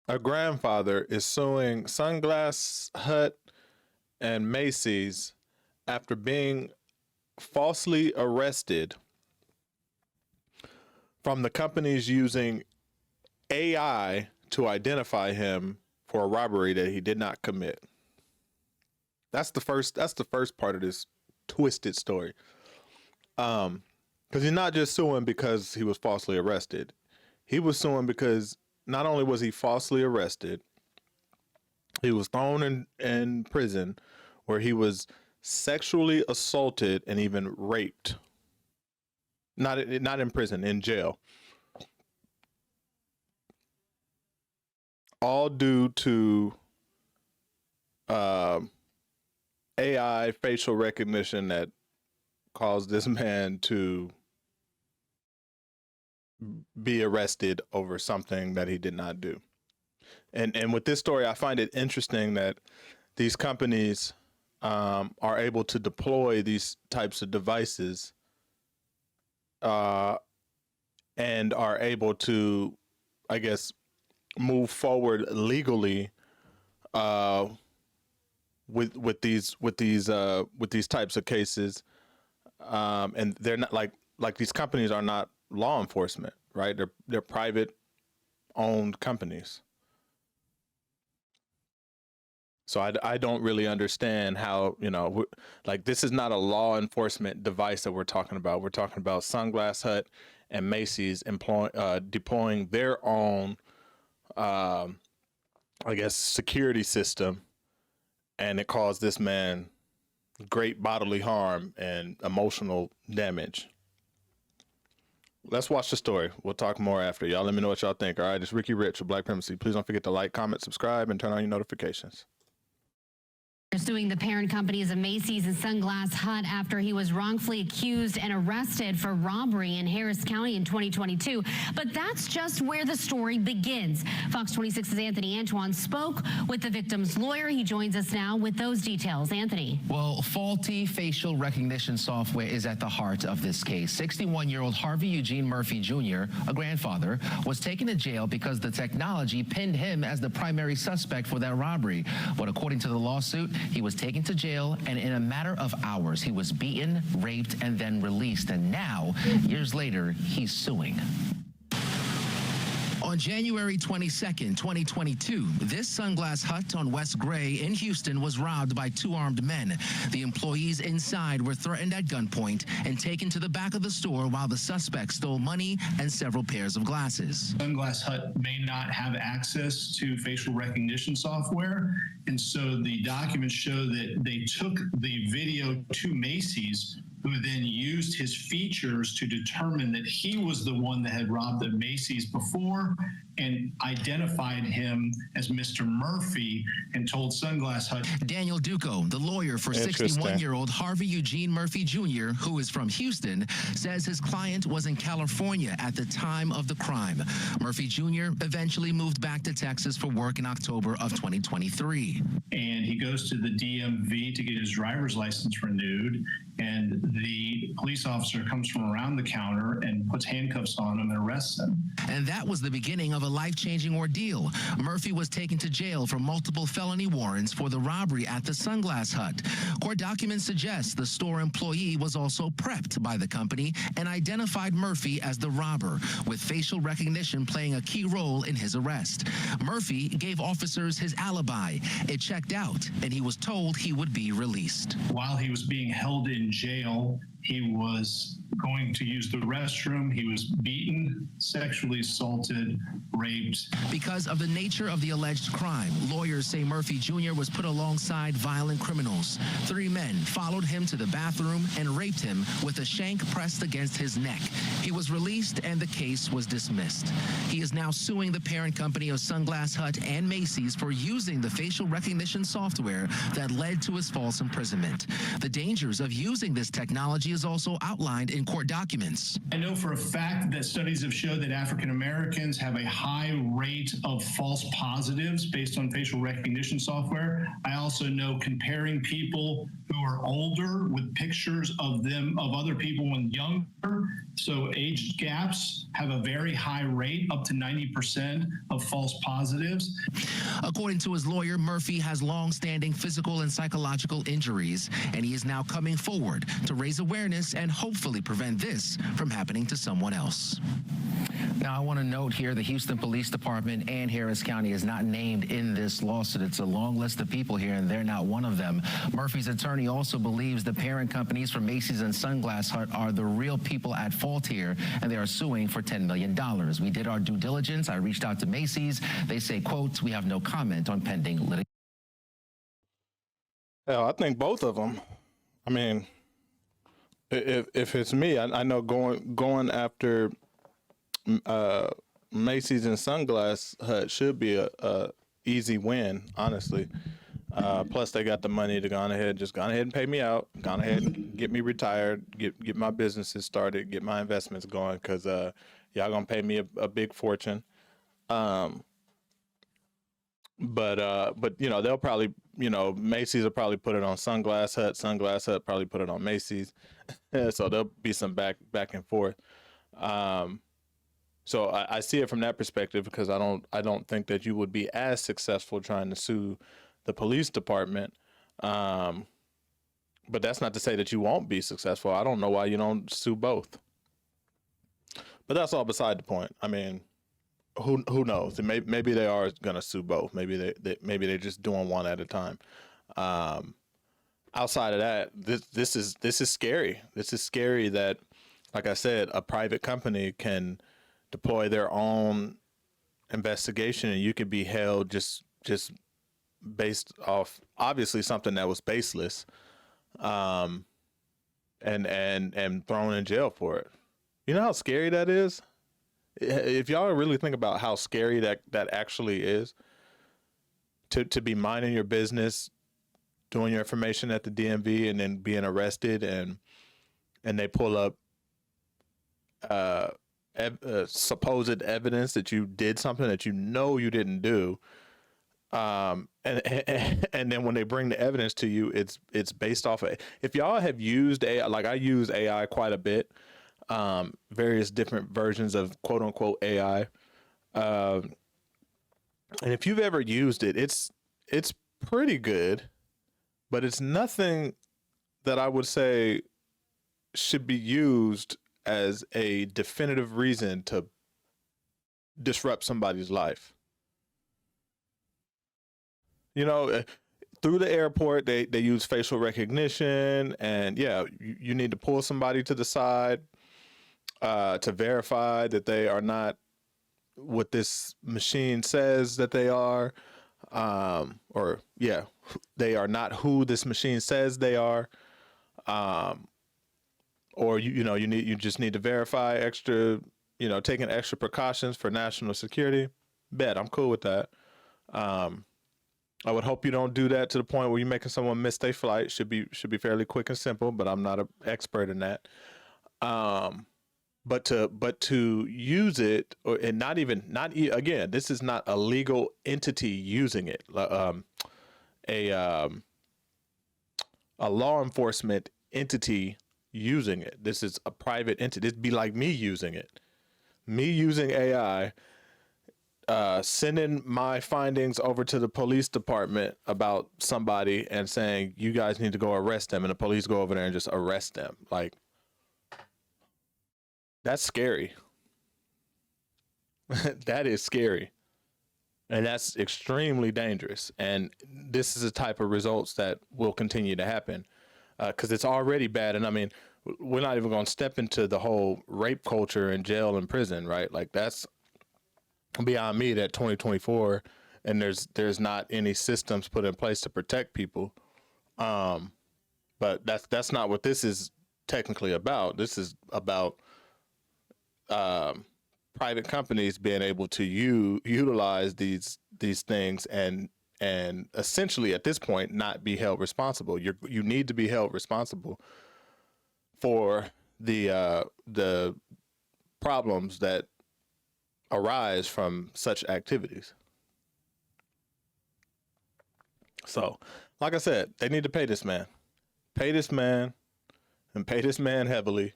A grandfather is suing Sunglass Hut and Macy's after being falsely arrested from the companies using AI to identify him for a robbery that he did not commit. That's the first part of this twisted story. Because he's not just suing because he was falsely arrested. He was suing because not only was he falsely arrested, he was thrown in prison where he was sexually assaulted and even raped. Not in prison, in jail. All due to AI facial recognition that caused this man to be arrested over something that he did not do. And with this story, I find it interesting that these companies are able to deploy these types of devices and are able to, I guess, move forward legally with these types of cases, and they're not like these companies are not law enforcement, right? They're private owned companies. So I don't really understand how, like, this is not a law enforcement device that we're talking about. We're talking about Sunglass Hut and Macy's deploying their own, I guess, security system, and it caused this man great bodily harm and emotional damage. Let's watch the story. We'll talk more after. Y'all let me know what y'all think. All right, it's Ricky Rich of Black Primacy. Please don't forget to like, comment, subscribe, and turn on your notifications. Suing the parent companies of Macy's and Sunglass Hut after he was wrongfully accused and arrested for robbery in Harris County in 2022. But that's just where the story begins. Fox 26's Anthony Antoine spoke with the victim's lawyer. He joins us now with those details. Anthony. Well, faulty facial recognition software is at the heart of this case. 61-year-old Harvey Eugene Murphy Jr., a grandfather, was taken to jail because the technology pinned him as the primary suspect for that robbery. But according to the lawsuit, he was taken to jail, and in a matter of hours, he was beaten, raped, and then released. And now, years later, he's suing. On January 22nd, 2022, this Sunglass Hut on West Gray in Houston was robbed by two armed men. The employees inside were threatened at gunpoint and taken to the back of the store while the suspects stole money and several pairs of glasses. Sunglass Hut may not have access to facial recognition software, and so the documents show that they took the video to Macy's, who then used his features to determine that he was the one that had robbed the Macy's before and identified him as Mr. Murphy and told Sunglass Hut. Daniel Duco, the lawyer for 61-year-old Harvey Eugene Murphy Jr., who is from Houston, says his client was in California at the time of the crime. Murphy Jr. eventually moved back to Texas for work in October of 2023. And he goes to the DMV to get his driver's license renewed, and the police officer comes from around the counter and puts handcuffs on him and arrests him. And that was the beginning of a life-changing ordeal. Murphy was taken to jail for multiple felony warrants for the robbery at the Sunglass Hut. Court documents suggest the store employee was also prepped by the company and identified Murphy as the robber, with facial recognition playing a key role in his arrest. Murphy gave officers his alibi. It checked out, and he was told he would be released. While he was being held in jail, he was going to use the restroom. He was beaten, sexually assaulted, raped. Because of the nature of the alleged crime, lawyers say Murphy Jr. was put alongside violent criminals. 3 men followed him to the bathroom and raped him with a shank pressed against his neck. He was released and the case was dismissed. He is now suing the parent company of Sunglass Hut and Macy's for using the facial recognition software that led to his false imprisonment. The dangers of using this technology is also outlined in court documents. I know for a fact that studies have showed that African Americans have a high rate of false positives based on facial recognition software. I also know comparing people people who are older with pictures of them, of other people when younger. So age gaps have a very high rate, up to 90% of false positives. According to his lawyer, Murphy has long-standing physical and psychological injuries, and he is now coming forward to raise awareness and hopefully prevent this from happening to someone else. Now, I want to note here the Houston Police Department and Harris County is not named in this lawsuit. It's a long list of people here, and they're not one of them. Murphy's attorney also believes the parent companies for Macy's and Sunglass Hut are the real people at fault here, and they are suing for $10 million. We did our due diligence. I reached out to Macy's. They say, quote, "We have no comment on pending litigation." Hell, I think both of them. I mean, if it's me, I know going after Macy's and Sunglass Hut should be a easy win, honestly. Plus, they got the money to go on ahead and pay me out, go on ahead and get me retired, get my businesses started, get my investments going, because y'all gonna pay me a big fortune. But you know, they'll probably, you know, Macy's will probably put it on Sunglass Hut probably put it on Macy's. So there'll be some back and forth. So I see it from that perspective, because I don't think that you would be as successful trying to sue the police department. But that's not to say that you won't be successful. I don't know why you don't sue both. But that's all beside the point. I mean, who knows? Maybe they are gonna sue both. Maybe they're just doing one at a time. Outside of that, this is scary. This is scary that, like I said, a private company can deploy their own investigation, and you could be held just based off obviously something that was baseless, and thrown in jail for it. You know how scary that is? If y'all really think about how scary that actually is, to be minding your business, doing your information at the DMV, and then being arrested, and they pull up supposed evidence that you did something that you know you didn't do, and then when they bring the evidence to you, it's based off of, if y'all have used AI, like I use AI quite a bit, various different versions of quote unquote AI, and if you've ever used it, it's pretty good, but it's nothing that I would say should be used as a definitive reason to disrupt somebody's life. You know, through the airport, they use facial recognition, and yeah, you need to pull somebody to the side to verify that they are not what this machine says that they are, or yeah, they are not who this machine says they are. Or you just need to verify extra, taking extra precautions for national security. Bet, I'm cool with that. I would hope you don't do that to the point where you're making someone miss their flight. Should be fairly quick and simple, but I'm not an expert in that. But to use it, and again, this is not a legal entity using it. A law enforcement entity using it. This is a private entity. It'd be like me using it. Me using AI, sending my findings over to the police department about somebody and saying, you guys need to go arrest them, and the police go over there and just arrest them. Like, that's scary. That is scary. And that's extremely dangerous. And this is the type of results that will continue to happen, because it's already bad. And I mean, we're not even going to step into the whole rape culture in jail and prison, right? Like, that's beyond me, that 2024, and there's not any systems put in place to protect people. But that's not what this is technically about. This is about private companies being able to utilize these things and essentially at this point not be held responsible. You need to be held responsible for the problems that arise from such activities. So, like I said, they need to pay this man. pay this man and pay this man heavily.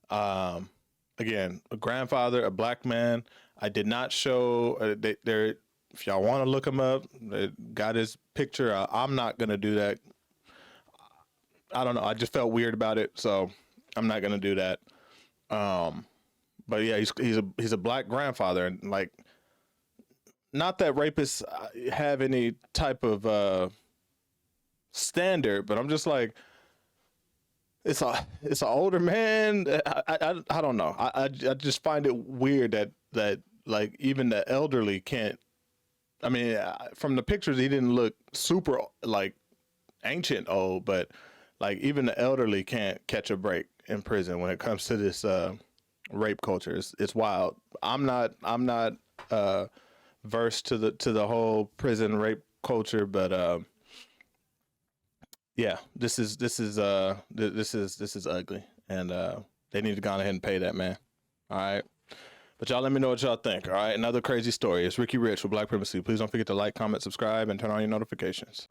Again, a grandfather, a black man. I did not show there. If y'all want to look him up, they got his picture. I'm not gonna do that. I don't know. I just felt weird about it, so I'm not gonna do that. But yeah, he's a black grandfather, and like, not that rapists have any type of standard, but I'm just like, it's an older man. I don't know. I just find it weird that like even the elderly can't. I mean, from the pictures, he didn't look super like ancient old, but like even the elderly can't catch a break in prison when it comes to this rape culture. It's wild. I'm not versed to the whole prison rape culture, but yeah, this is ugly, and they need to go ahead and pay that man. All right. But y'all let me know what y'all think, all right? Another crazy story. It's Ricky Rich with Black Primacy. Please don't forget to like, comment, subscribe, and turn on your notifications.